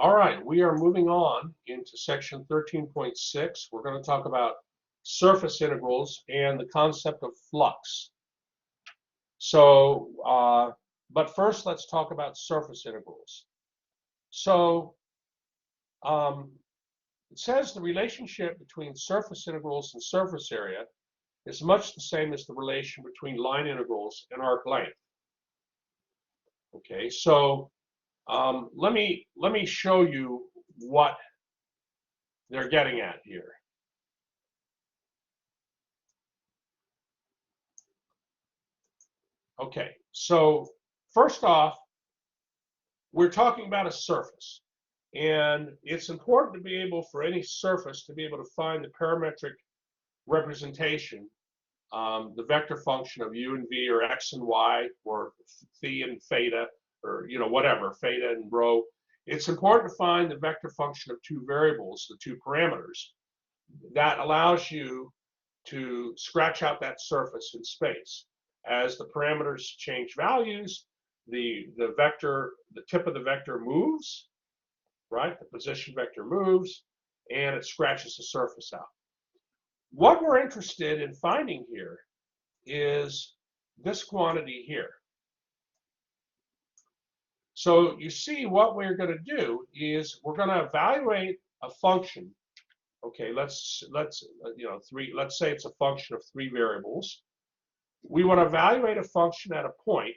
All right, we are moving on into section 13.6. We're going to talk about surface integrals and the concept of flux. So, but first let's talk about surface integrals. So, it says the relationship between surface integrals and surface area is much the same as the relation between line integrals and arc length. Okay, so let me show you what they're getting at here. Okay, so first off, we're talking about a surface, and it's important to be able, for any surface, to be able to find the parametric representation, the vector function of u and v, or x and y, or phi and theta, or whatever, theta and rho. It's important to find the vector function of two variables, the two parameters. That allows you to scratch out that surface in space. As the parameters change values, the tip of the vector moves, right? The position vector moves, and it scratches the surface out. What we're interested in finding here is this quantity here. So you see, what we're going to do is we're going to evaluate a function. Okay, let's say it's a function of 3 variables. We want to evaluate a function at a point,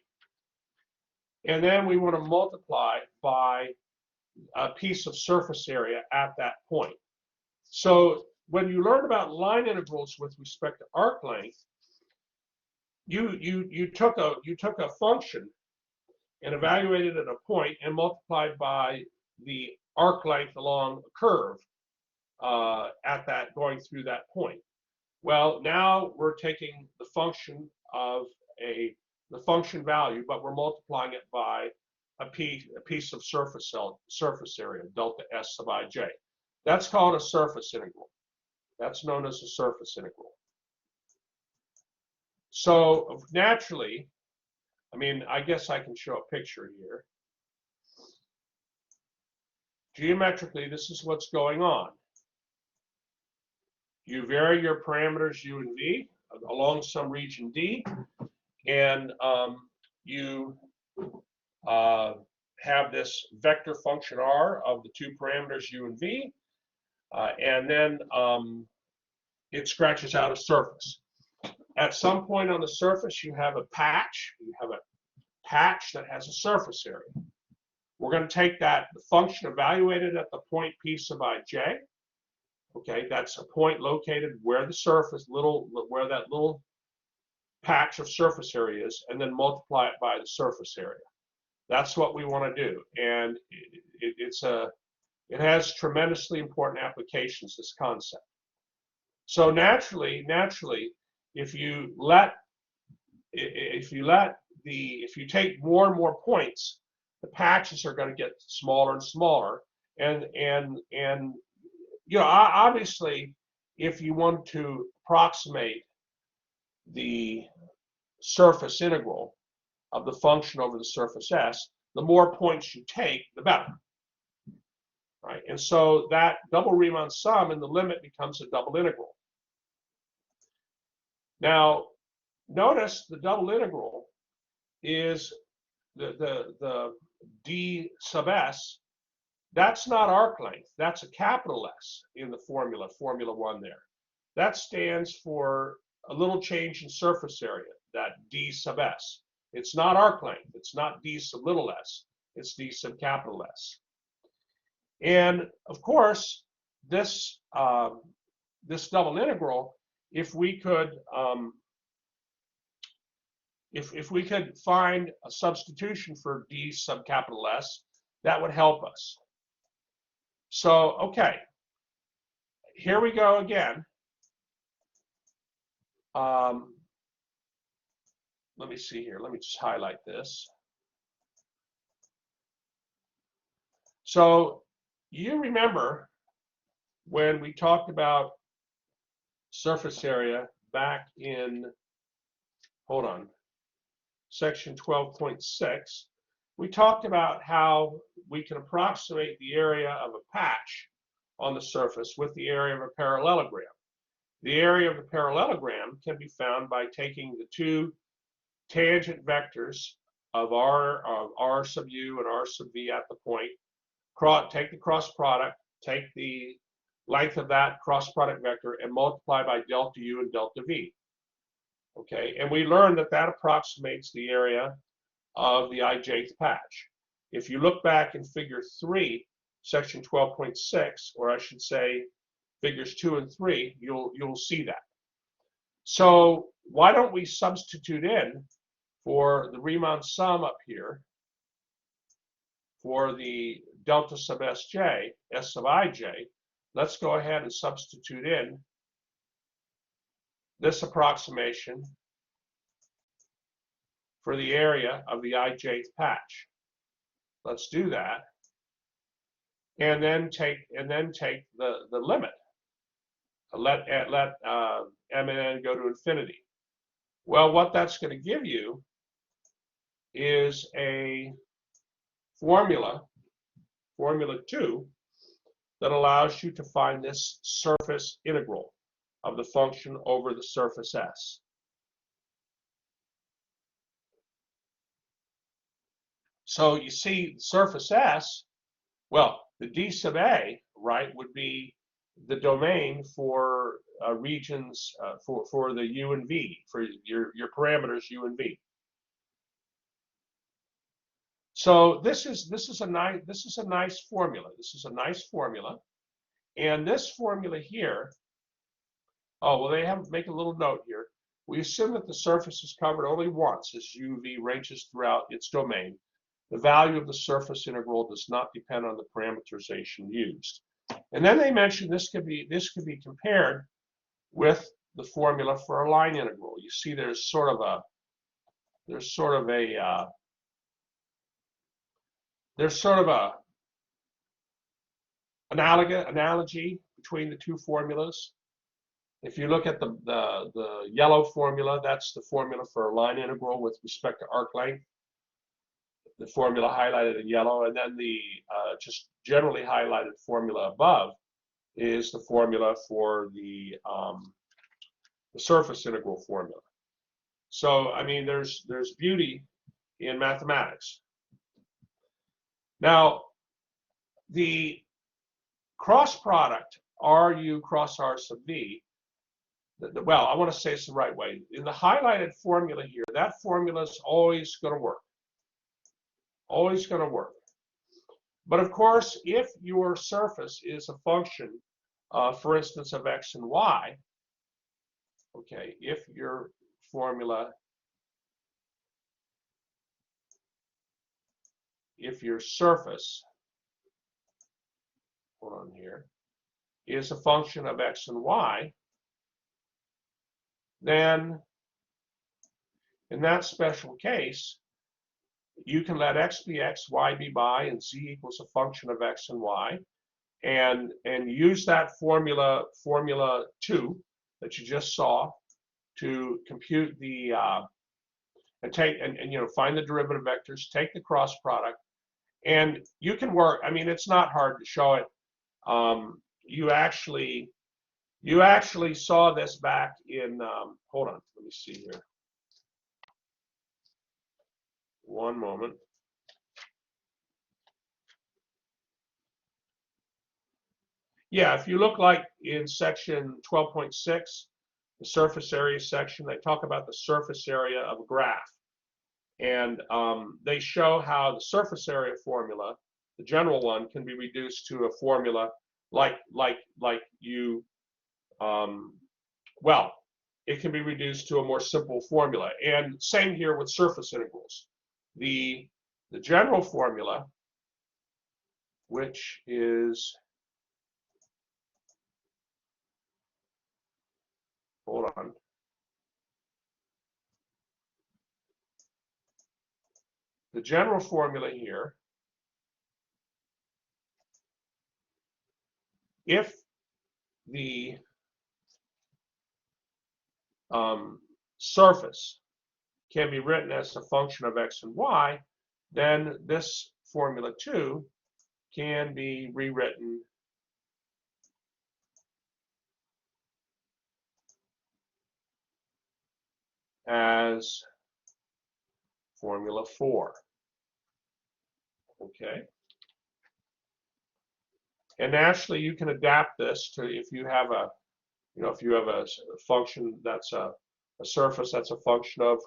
and then we want to multiply by a piece of surface area at that point. So when you learn about line integrals with respect to arc length, you took a function and evaluated at a point and multiplied by the arc length along a curve at that, going through that point. Well, now we're taking the function of the function value, but we're multiplying it by a piece of surface area, delta S sub ij. That's called a surface integral. That's known as a surface integral. So naturally, I guess I can show a picture here. Geometrically, this is what's going on. You vary your parameters u and v along some region D, and you have this vector function r of the two parameters u and v, and then it scratches out a surface. At some point on the surface, you have a patch. You have a patch that has a surface area. We're going to take the function evaluated at the point p sub ij. Okay, that's a point located where the surface, where that little patch of surface area is, and then multiply it by the surface area. That's what we want to do, and it has tremendously important applications, this concept. So naturally, if you take more and more points, the patches are going to get smaller and smaller, and obviously, if you want to approximate the surface integral of the function over the surface S, the more points you take, the better. Right? And so that double Riemann sum in the limit becomes a double integral. Now, notice the double integral is the d sub s. That's not arc length. That's a capital S in the formula 1 there. That stands for a little change in surface area, that d sub s. It's not arc length. It's not d sub little s. It's d sub capital S. And of course, this double integral, if we could find a substitution for d sub capital S, that would help us. So, okay, here we go again. Let me see here. Let me just highlight this. So, you remember when we talked about surface area back in, section 12.6, we talked about how we can approximate the area of a patch on the surface with the area of a parallelogram. The area of the parallelogram can be found by taking the two tangent vectors of r sub u and r sub v at the point, take the cross product, take the length of that cross product vector and multiply by delta u and delta v. Okay, and we learned that that approximates the area of the ijth patch. If you look back in figure 3, section 12.6, or I should say figures 2 and 3, you'll see that. So why don't we substitute in for the Riemann sum up here for the delta sub sj, s sub ij. Let's go ahead and substitute in this approximation for the area of the ijth patch. Let's do that, and then take the limit. Let m and n go to infinity. Well, what that's going to give you is a formula 2, that allows you to find this surface integral of the function over the surface S. So you see, surface S, well, the d sub a, right, would be the domain for regions for the u and v, for your parameters u and v. So this is a nice formula. This is a nice formula, and this formula here. Oh well, they have make a little note here. We assume that the surface is covered only once as uv ranges throughout its domain. The value of the surface integral does not depend on the parameterization used. And then they mentioned this could be compared with the formula for a line integral. You see, there's sort of a analogy between the two formulas. If you look at the yellow formula, that's the formula for a line integral with respect to arc length. The formula highlighted in yellow, and then the just generally highlighted formula above is the formula for the surface integral formula. So I mean, there's beauty in mathematics. Now, the cross product RU cross R sub V, well, I want to say this the right way. In the highlighted formula here, that formula is always going to work. Always going to work. But of course, if your surface is a function, for instance, of x and y, okay, if your formula, if your surface, hold on here, is a function of x and y, then in that special case, you can let x be x, y be y, and z equals a function of x and y, and use that formula 2 that you just saw to compute the and you know, find the derivative vectors, take the cross product, and you can work. I mean, it's not hard to show it. You actually saw this back in hold on, let me see here. One moment. Yeah, if you look like in section 12.6, the surface area section, they talk about the surface area of a graph. And they show how the surface area formula, the general one, can be reduced to a formula like you, well, it can be reduced to a more simple formula. And same here with surface integrals. The general formula, which is, hold on. The general formula here, if the surface can be written as a function of x and y, then this formula 2 can be rewritten as formula 4. Okay. And naturally, you can adapt this to if you have a, if you have a function that's a surface that's a function of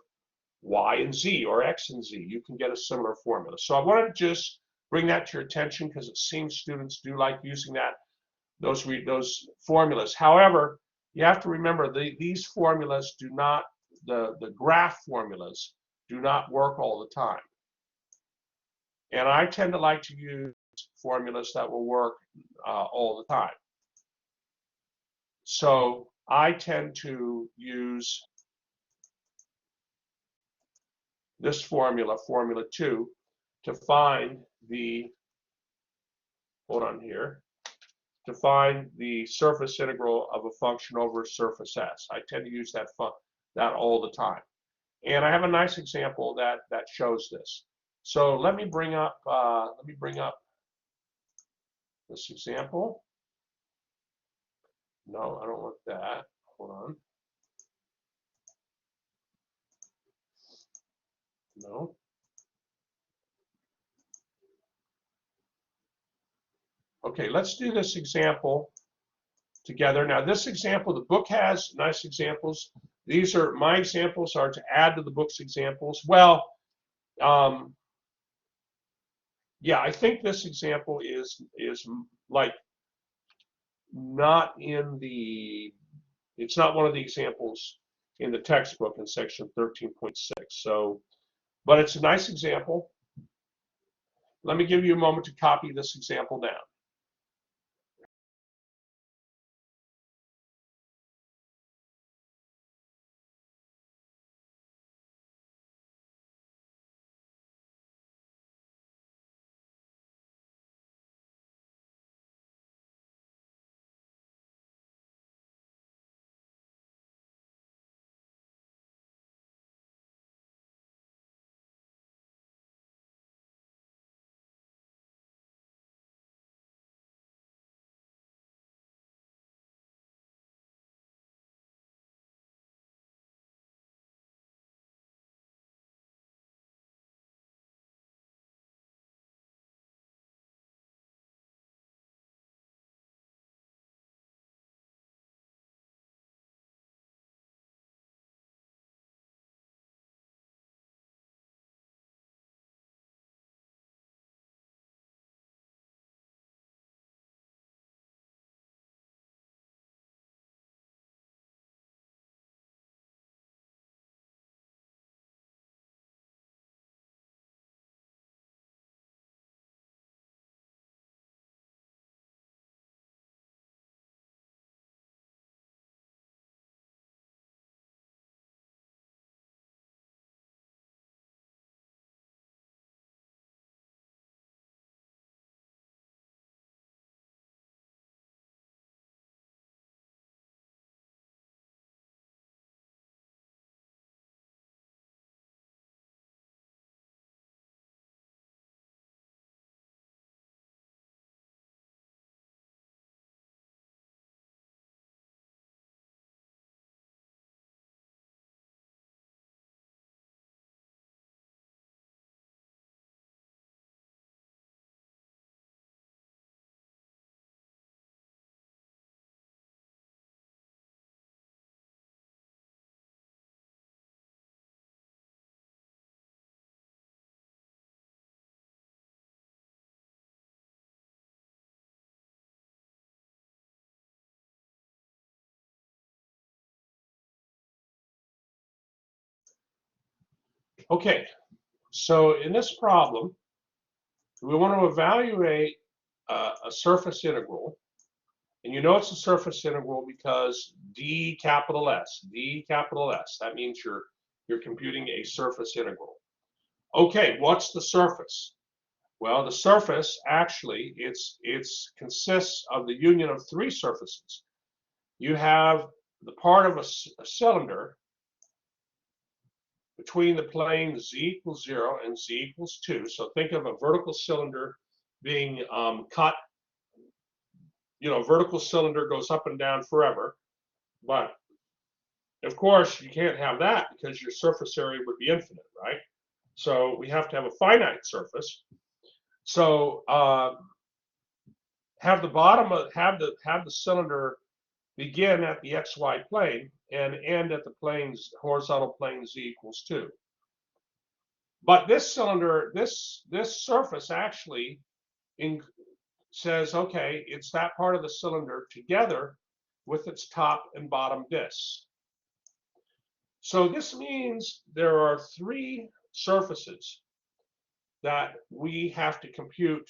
y and z or x and z, you can get a similar formula. So I wanted to just bring that to your attention because it seems students do like using those formulas. However, you have to remember these formulas do not, the graph formulas do not work all the time. And I tend to like to use formulas that will work all the time. So I tend to use this formula, formula 2, to find the, hold on here, to find the surface integral of a function over surface S. I tend to use that all the time. And I have a nice example that shows this. So let me bring up this example. No, I don't want that. Hold on. No. Okay, let's do this example together. Now, this example, the book has nice examples. These are my examples are to add to the book's examples. Well, yeah, I think this example is like not in the, it's not one of the examples in the textbook in section 13.6. So, but it's a nice example. Let me give you a moment to copy this example down. Okay, so in this problem, we want to evaluate a surface integral. And you know it's a surface integral because d capital S, that means you're computing a surface integral. Okay, what's the surface? Well, the surface actually it's consists of the union of three surfaces. You have the part of a cylinder, between the plane z equals 0 and z equals 2. So think of a vertical cylinder being cut. Vertical cylinder goes up and down forever, but of course you can't have that because your surface area would be infinite, right? So we have to have a finite surface. So have the cylinder begin at the xy plane and end at the plane's horizontal plane z equals 2. But this cylinder, this surface actually says, okay, it's that part of the cylinder together with its top and bottom discs. So this means there are 3 surfaces that we have to compute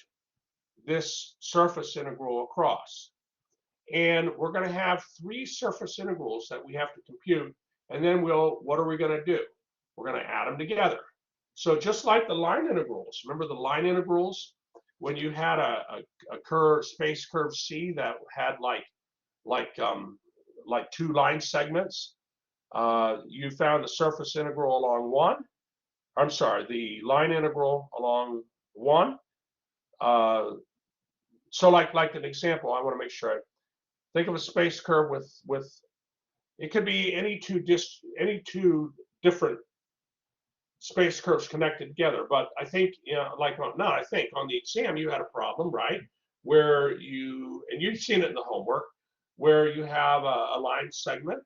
this surface integral across. And we're going to have 3 surface integrals that we have to compute. And then what are we going to do? We're going to add them together. So just like the line integrals, remember the line integrals? When you had a curve, space curve C that had like 2 line segments, you found the surface integral along one. I'm sorry, the line integral along one. So like an example, I want to make sure I think of a space curve with it could be any two different space curves connected together. But I think, I think on the exam you had a problem, right? Where you've seen it in the homework, where you have a line segment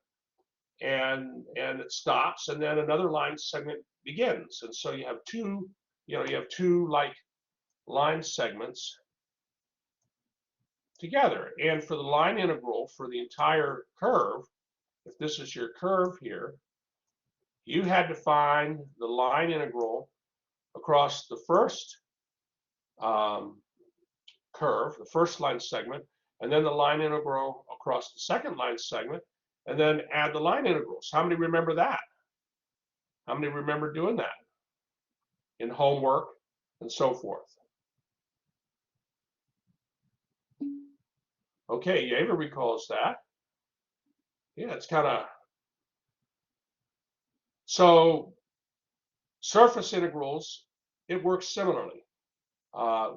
and it stops, and then another line segment begins, and so you have two like line segments together. And for the line integral for the entire curve, if this is your curve here, you had to find the line integral across the first curve, the first line segment, and then the line integral across the second line segment, and then add the line integrals. How many remember that? How many remember doing that in homework and so forth? Okay, Yeva recalls that. Yeah, it's kind of, so surface integrals, it works similarly.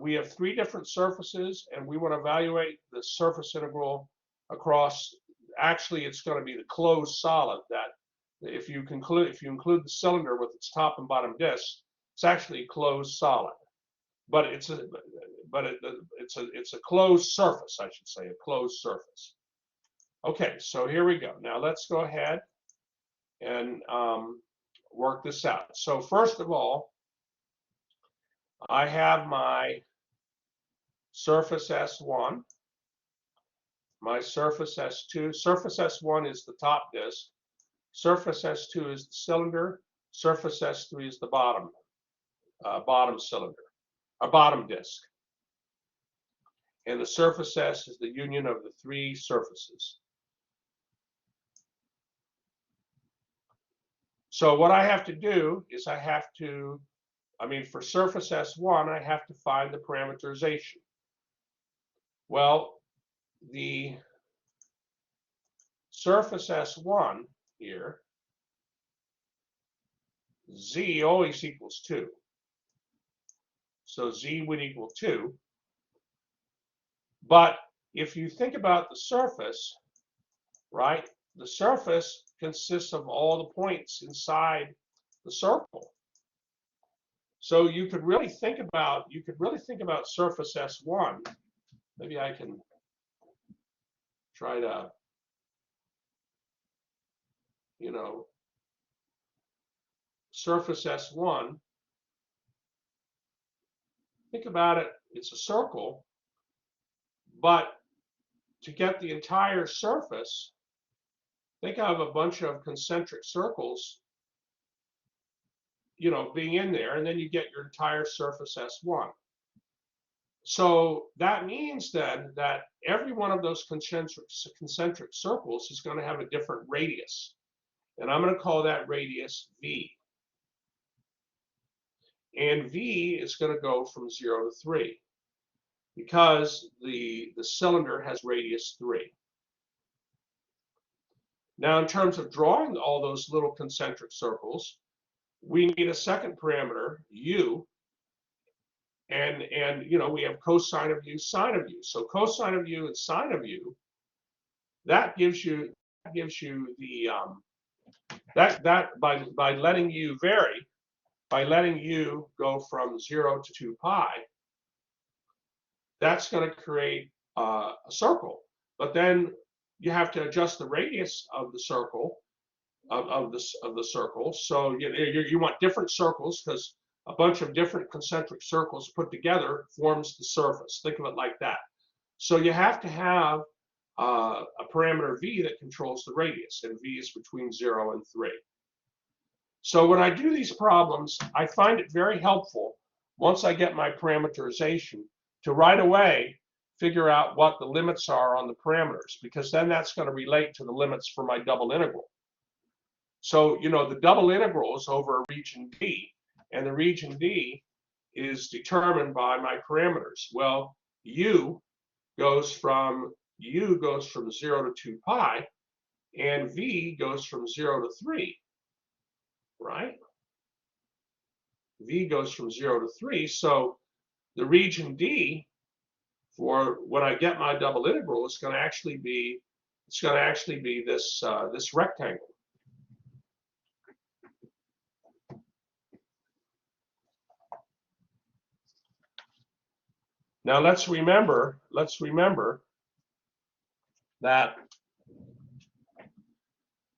We have 3 different surfaces, and we want to evaluate the surface integral across. Actually, it's going to be the closed solid that, if you include the cylinder with its top and bottom discs, it's actually a closed solid. But it's a closed surface, I should say, a closed surface. Okay, so here we go. Now let's go ahead and work this out. So first of all, I have my surface S1, my surface S2. Surface S1 is the top disc. Surface S2 is the cylinder. Surface S3 is the bottom cylinder, a bottom disc. And the surface S is the union of the 3 surfaces. So what I have to do is for surface S1, I have to find the parameterization. Well, the surface S1 here, Z always equals 2. So Z would equal 2. But if you think about the surface, right, the surface consists of all the points inside the circle. So you could really think about surface S1. Maybe I can try to, surface S1. Think about it, it's a circle, but to get the entire surface, think of a bunch of concentric circles, being in there, and then you get your entire surface S1. So that means then that every one of those concentric circles is going to have a different radius. And I'm going to call that radius V. And V is going to go from 0 to 3 because the cylinder has radius 3. Now, in terms of drawing all those little concentric circles, we need a second parameter, u, and we have cosine of u, sine of u. So cosine of u and sine of u, that gives you the that by letting u vary, by letting u go from 0 to 2 pi, that's going to create a circle. But then you have to adjust the radius of the circle of the circle. So you want different circles, because a bunch of different concentric circles put together forms the surface. Think of it like that. So you have to have a parameter v that controls the radius, and v is between 0 and 3. So when I do these problems, I find it very helpful, once I get my parameterization, to right away figure out what the limits are on the parameters, because then that's going to relate to the limits for my double integral. So, the double integral is over a region D, and the region D is determined by my parameters. Well, u goes from 0 to 2 pi, and v goes from 0 to 3, right? V goes from 0 to 3. So the region D, for when I get my double integral, is going to actually be this this rectangle. Now let's remember that,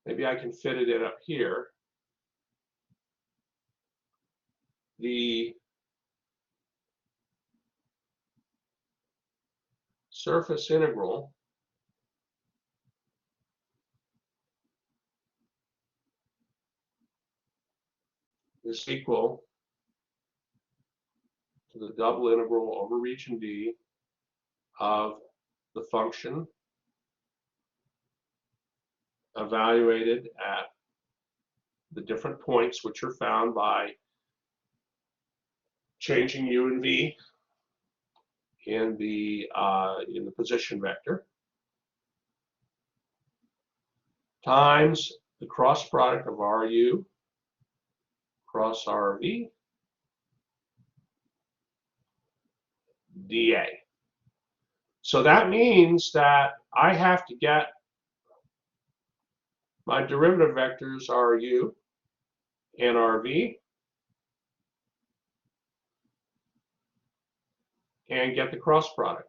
maybe I can fit it in up here. The surface integral is equal to the double integral over region D of the function evaluated at the different points, which are found by changing u and v in the position vector, times the cross product of Ru cross Rv dA. So that means that I have to get my derivative vectors Ru and Rv, and get the cross product.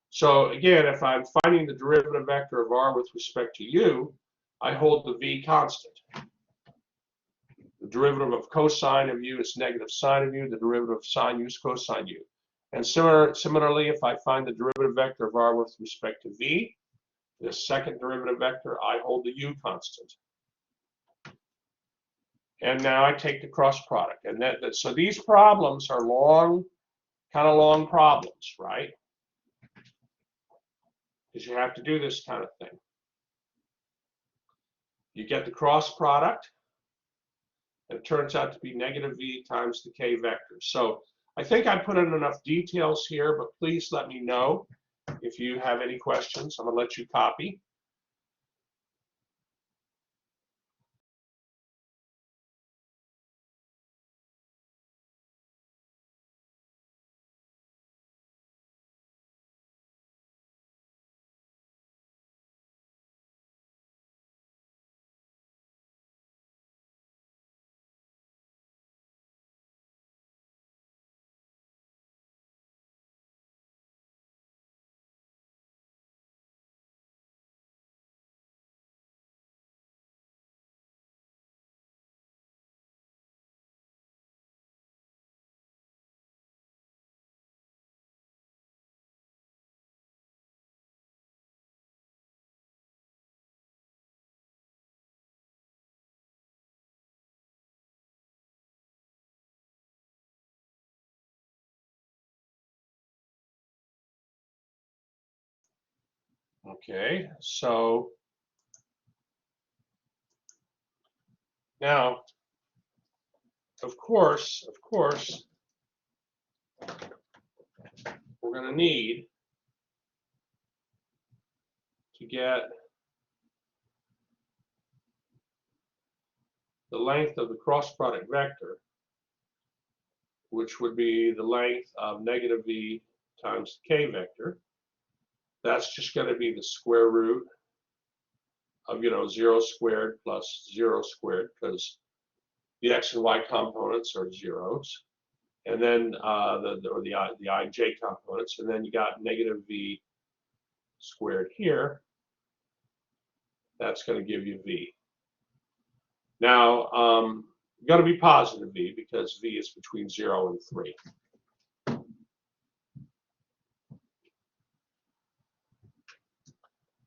So again, if I'm finding the derivative vector of r with respect to u, I hold the v constant. The derivative of cosine of u is negative sine of u. The derivative of sine u is cosine u. And similarly, if I find the derivative vector of r with respect to v, the second derivative vector, I hold the u constant. And now I take the cross product. And so these problems are kind of long problems, right? Because you have to do this kind of thing. You get the cross product, and it turns out to be negative v times the k vector. So I think I put in enough details here, but please let me know if you have any questions. I'm going to let you copy. Okay, so now, of course, we're going to need to get the length of the cross product vector, which would be the length of negative v times the k vector. That's just going to be the square root of 0 squared plus 0 squared, because the x and y components are zeros, and then the I and j components, and then you got negative v squared here. That's going to give you v. Now, you've got to be positive v, because v is between 0 and 3.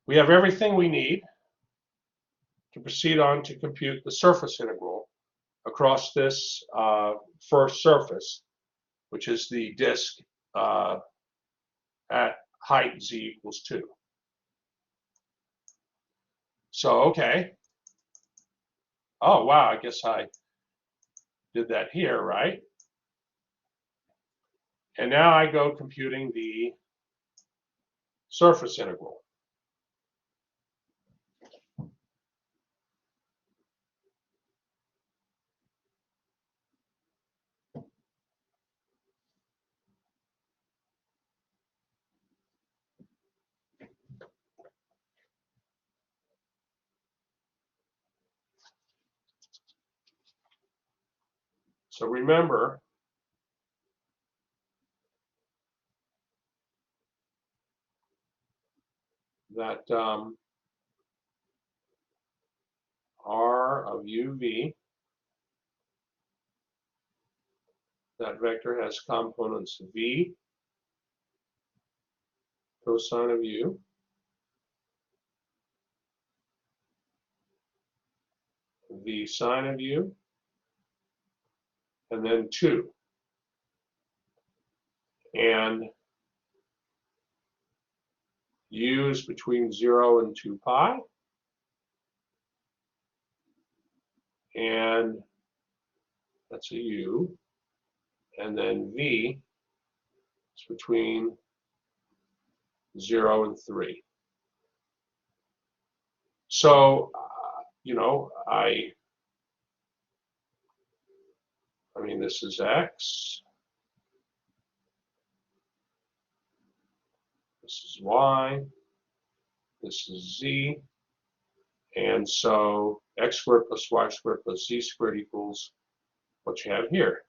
We have everything we need to proceed on to compute the surface integral across this first surface, which is the disk at height z equals 2. So, okay. Oh, wow, I guess I did that here, right? And now I go computing the surface integral. So remember that r of uv, that vector has components v cosine of u, v sine of u, and then 2. And u is between 0 and 2 pi. And that's a u. And then v is between 0 and 3. So, I mean, this is x, this is y, this is z, and so x squared plus y squared plus z squared equals what you have here.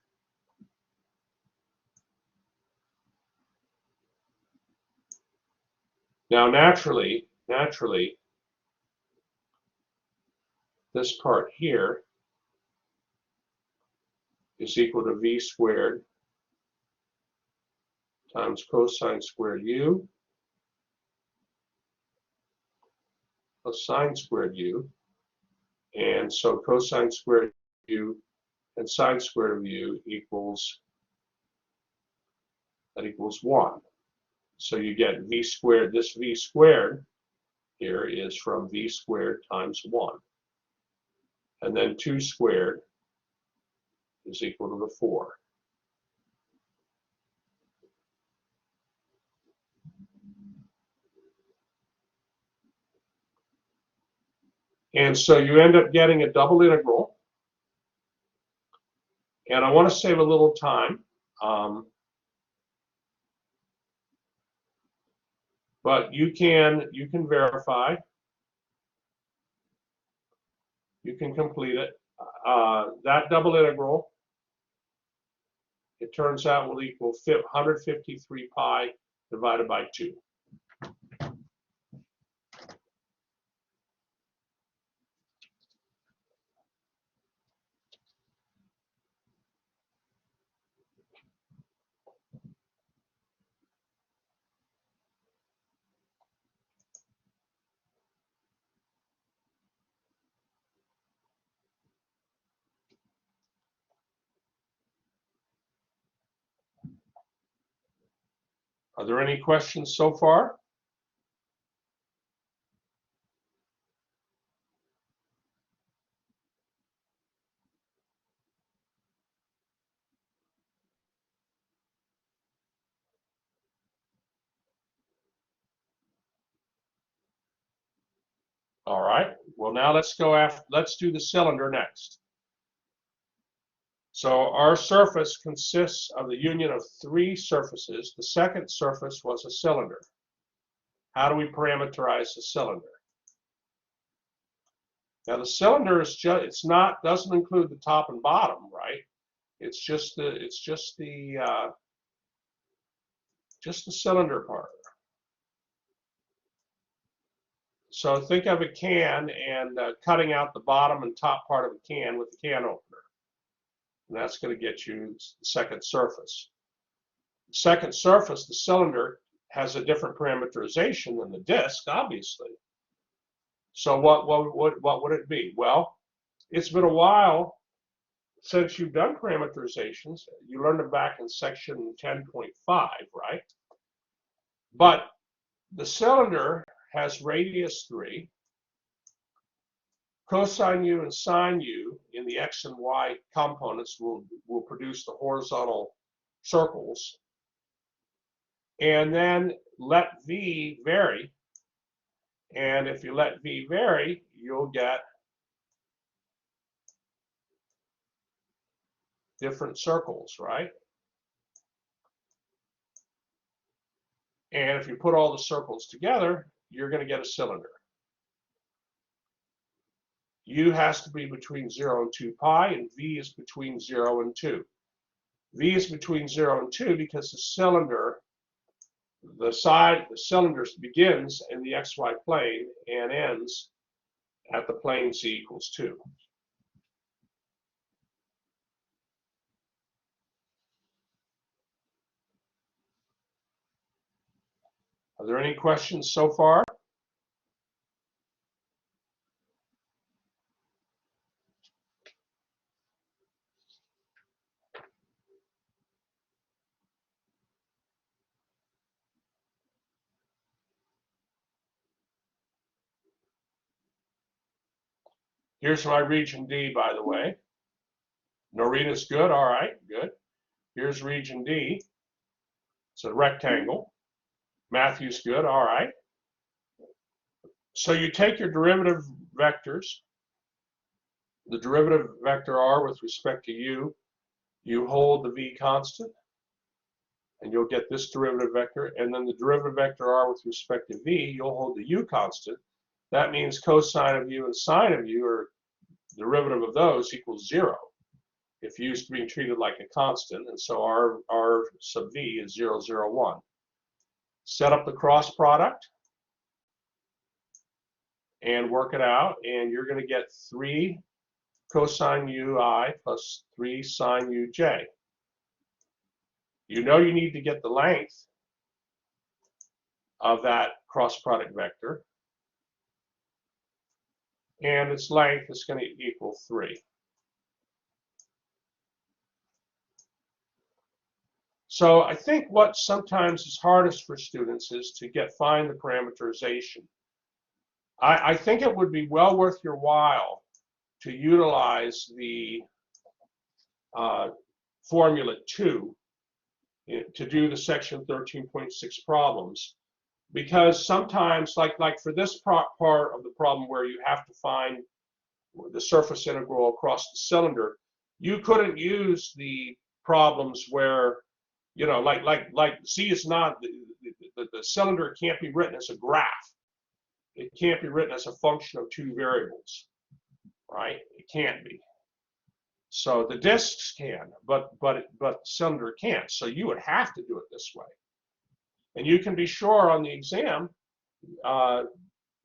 Now, naturally, this part here is equal to v squared times cosine squared u plus sine squared u. And so cosine squared u and sine squared of u equals 1. So you get v squared. This v squared here is from v squared times 1. And then 2 squared is equal to the 4. And so you end up getting a double integral. And I want to save a little time. But you can verify. You can complete it. That double integral, it turns out, will equal 153 pi divided by 2. Are there any questions so far? All right, well now let's do the cylinder next. So our surface consists of the union of three surfaces. The second surface was a cylinder. How do we parameterize the cylinder? Now the cylinder is doesn't include the top and bottom, right? It's just the cylinder part. So think of a can and cutting out the bottom and top part of a can with the can opener. And that's going to get you the second surface. The second surface, the cylinder, has a different parameterization than the disc, obviously. So what would it be? Well, it's been a while since you've done parameterizations. You learned them back in section 10.5, right? But the cylinder has radius 3. Cosine u and sine u in the x and y components will produce the horizontal circles. And then let v vary. And if you let v vary, you'll get different circles, right? And if you put all the circles together, you're going to get a cylinder. U has to be between 0 and 2 pi, and V is between 0 and 2. V is between 0 and 2 because the cylinder, the cylinder begins in the xy plane and ends at the plane z equals 2. Are there any questions so far? Here's my region D, by the way. Norita's good, all right, good. Here's region D. It's a rectangle. Matthew's good, all right. So you take your derivative vectors, the derivative vector r with respect to u, you hold the v constant, and you'll get this derivative vector, and then the derivative vector r with respect to v, you'll hold the u constant. That means cosine of u and sine of u, or derivative of those, equals 0 if u is being treated like a constant, and so r sub v is 0, 0, 1. Set up the cross product and work it out, and you're going to get 3 cosine ui plus 3 sine uj. You know you need to get the length of that cross product vector, and its length is going to equal 3. So I think what sometimes is hardest for students is to find the parameterization. I think it would be well worth your while to utilize the formula 2 to do the section 13.6 problems, because sometimes, like for this part of the problem where you have to find the surface integral across the cylinder, you couldn't use the problems where, you know, like C is not, the cylinder can't be written as a graph. It can't be written as a function of 2 variables, right? It can't be. So the discs can, but the cylinder can't. So you would have to do it this way. And you can be sure on the exam,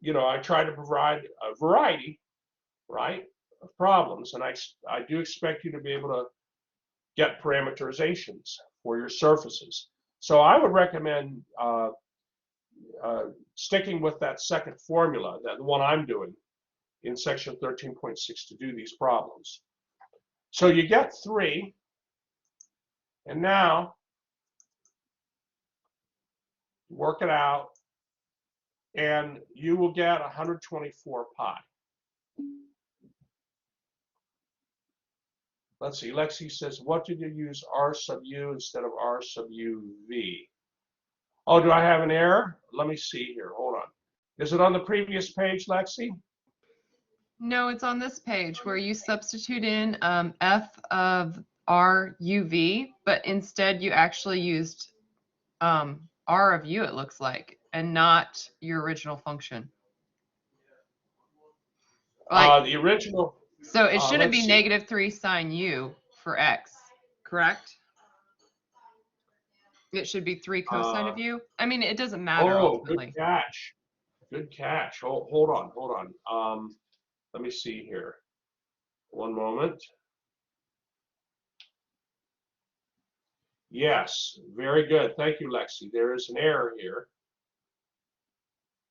you know, I try to provide a variety, right, of problems, and I do expect you to be able to get parameterizations for your surfaces. So I would recommend sticking with that second formula, the one I'm doing in section 13.6 to do these problems. So you get 3, and now work it out, and you will get 124 pi. Let's see, Lexi says, what did you use r sub u instead of r sub uv? Oh, do I have an error? Let me see here, hold on. Is it on the previous page, Lexi? No, it's on this page where you substitute in f of r uv, but instead you actually used r of u, it looks like, and not your original function. Like, The original, so it shouldn't let's be see. -3 sine u for x, correct? It should be 3 cosine of u. I mean, it doesn't matter Oh, good ultimately. catch. Good catch. Hold on. Let me see here. One moment. Yes, very good. Thank you, Lexi. There is an error here.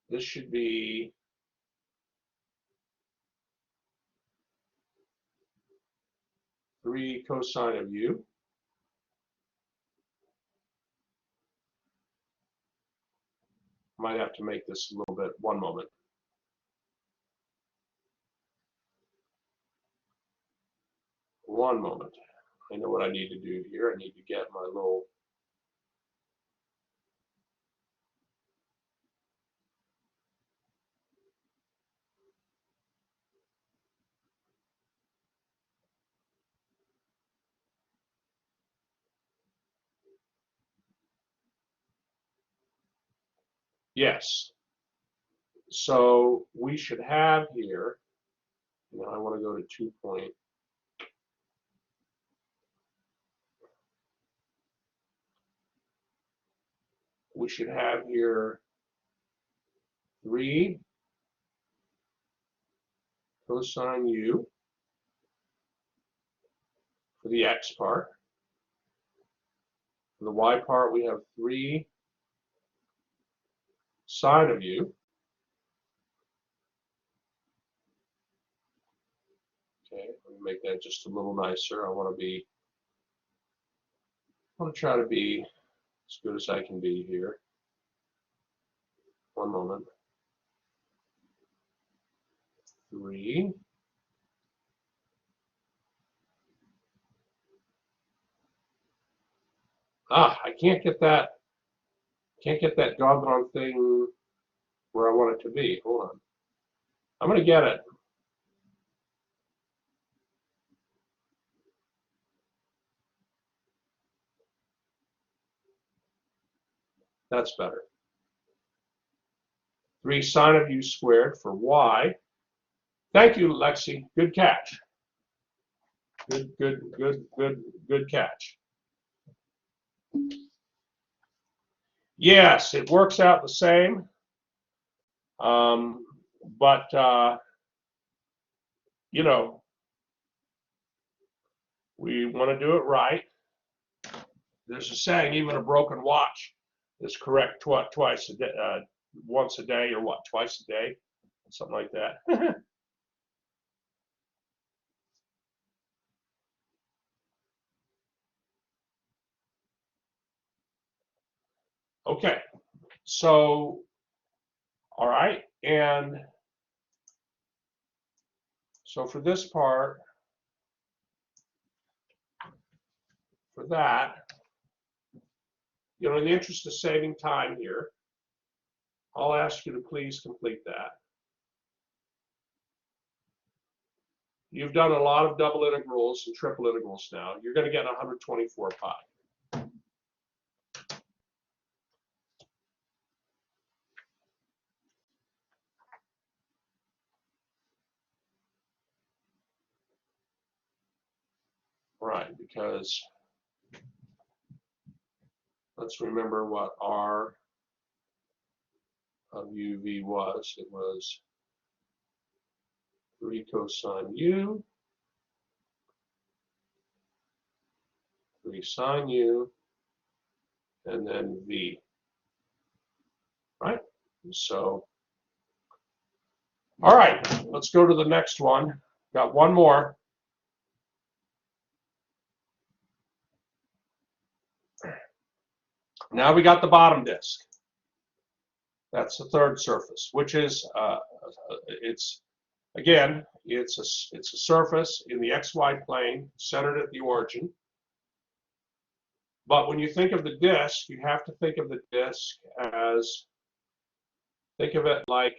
This should be 3 cosine of u. Might have to make this a little bit. One moment. One moment. I know what I need to do here. I need to get my little. Yes. So we should have here, I want to go to 2 point. We should have here 3 cosine u for the x part. For the y part, we have 3 sine of u. Okay, let me make that just a little nicer. I want to try to be as good as I can be here. One moment. 3. I can't get that doggone thing where I want it to be. Hold on. I'm going to get it. That's better. 3 sine of u squared for y. Thank you, Lexi. Good catch. Good catch. Yes, it works out the same. But we want to do it right. There's a saying, even a broken watch is correct twice a day, once a day, or what, twice a day, something like that. Okay, so, all right, and so for this part, for that, in the interest of saving time here, I'll ask you to please complete that. You've done a lot of double integrals and triple integrals now. You're going to get 124 pi. Right, because let's remember what r of uv was. It was 3 cosine u, 3 sine u, and then v. Right? So, all right, let's go to the next one. Got one more. Now we got the bottom disk. That's the third surface, which is it's a surface in the xy plane centered at the origin. But when you think of the disk, you have to think of the disk as, think of it like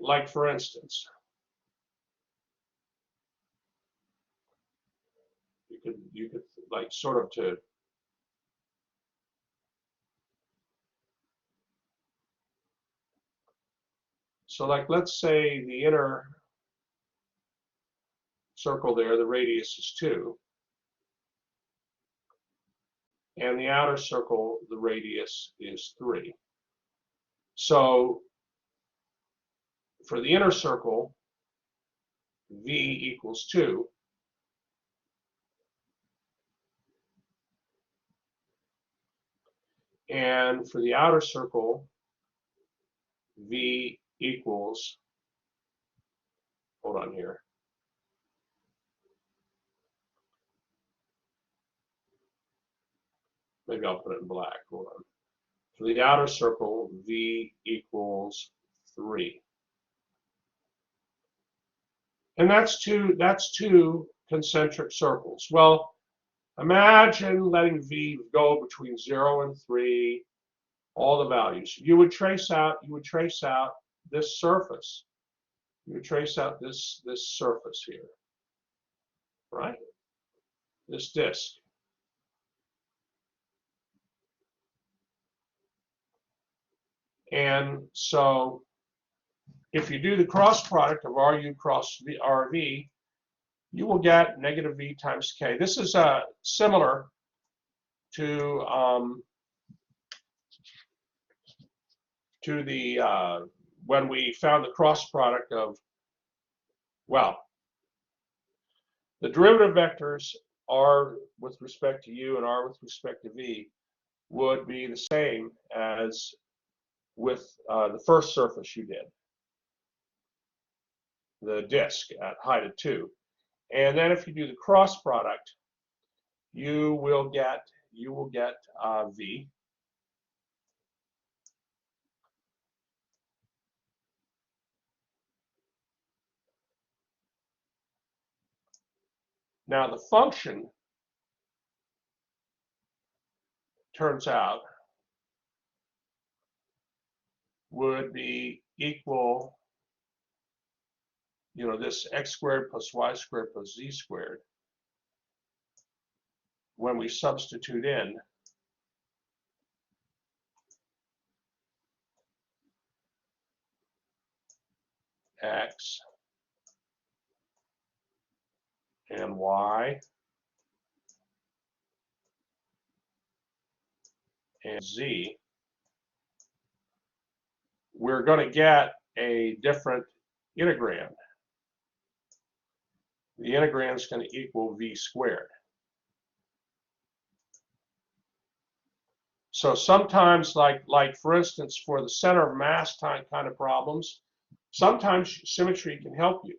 like for instance, you could like sort of to so like let's say the inner circle there, the radius is 2, and the outer circle, the radius is 3. So for the inner circle, V equals 2. And for the outer circle, V equals, hold on here. Maybe I'll put it in black, hold on. For the outer circle, V equals 3. And that's two concentric circles. Well, imagine letting V go between 0 and 3, all the values. You would trace out this surface. You would trace out this surface here, right? This disk. And so if you do the cross product of RU cross RV, you will get negative V times K. This is similar to the when we found the cross product of, well, the derivative vectors R with respect to U and R with respect to V would be the same as with the first surface you did, the disk at height of 2. And then if you do the cross product, you will get V. Now the function turns out would be equal, this x squared plus y squared plus z squared when we substitute in x and y and z, we're going to get a different integrand. The integrand is going to equal v squared. So sometimes, like for instance, for the center of mass kind of problems, sometimes symmetry can help you,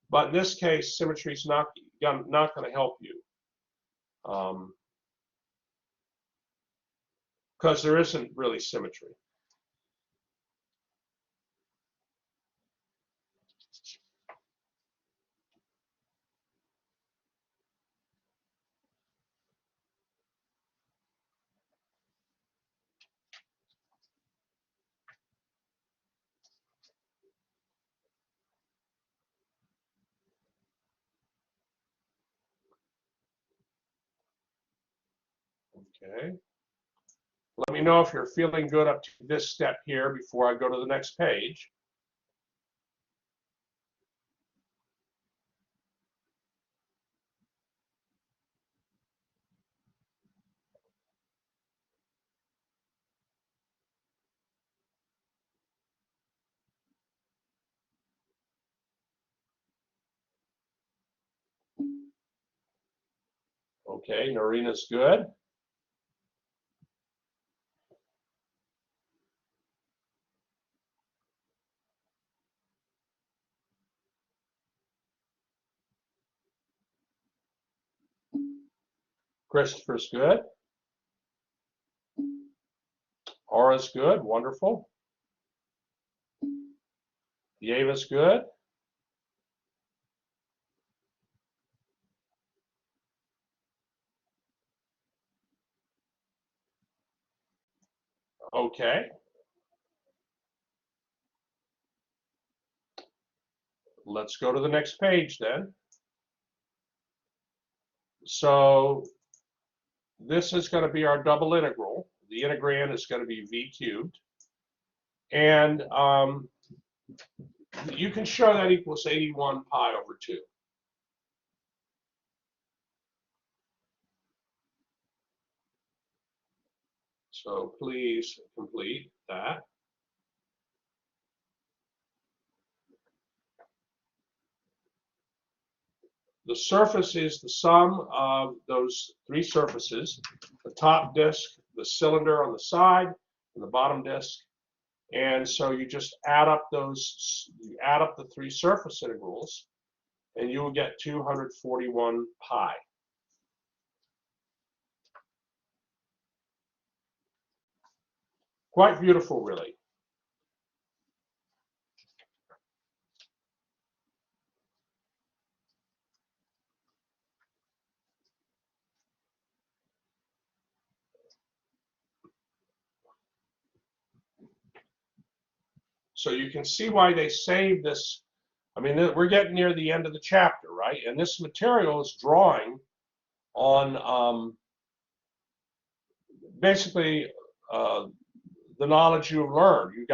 but in this case, symmetry is not going to help you, because there isn't really symmetry. Okay. Let me know if you're feeling good up to this step here before I go to the next page. Okay, Norina's good. Christopher's good. Aura's good, wonderful. Yeva's good. Okay. let's go to the next page then. So this is going to be our double integral. The integrand is going to be v cubed. And you can show that equals 81 pi over 2. So please complete that. The surface is the sum of those three surfaces, the top disk, the cylinder on the side, and the bottom disk. And so you just add up the three surface integrals, and you will get 241 pi. Quite beautiful, really. So you can see why they saved this. I mean, we're getting near the end of the chapter, right? And this material is drawing on basically the knowledge you've learned. You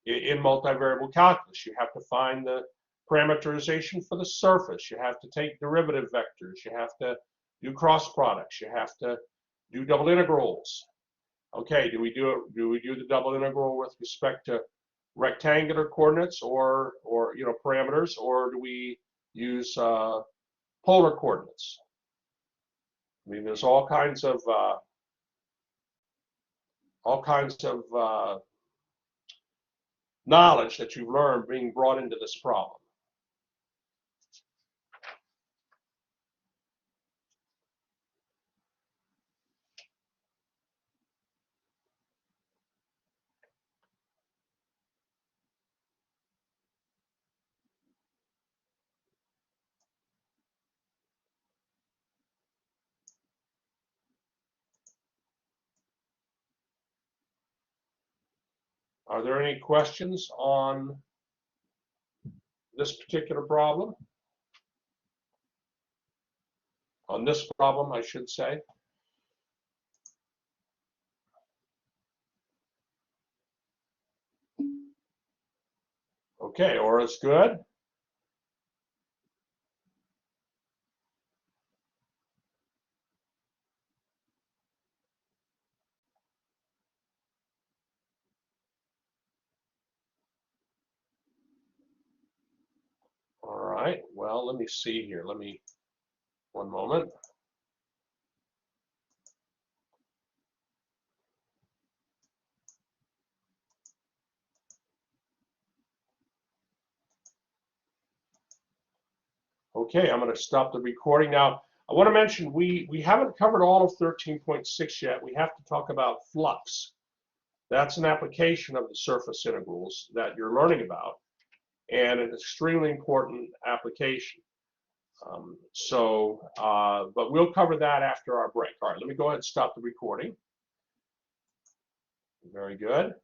in multivariable calculus, you have to find the parameterization for the surface. You have to take derivative vectors. You have to do cross products. You have to do double integrals. Okay, do we do the double integral with respect to rectangular coordinates or parameters, or do we use polar coordinates? I mean, there's all kinds of knowledge that you've learned being brought into this problem. Are there any questions on this particular problem? On this problem, I should say. Okay, Aura's good. All right, well, let me see here. One moment. Okay, I'm going to stop the recording now. I want to mention we haven't covered all of 13.6 yet. We have to talk about flux. That's an application of the surface integrals that you're learning about, and an extremely important application. But we'll cover that after our break. All right, let me go ahead and stop the recording. Very good.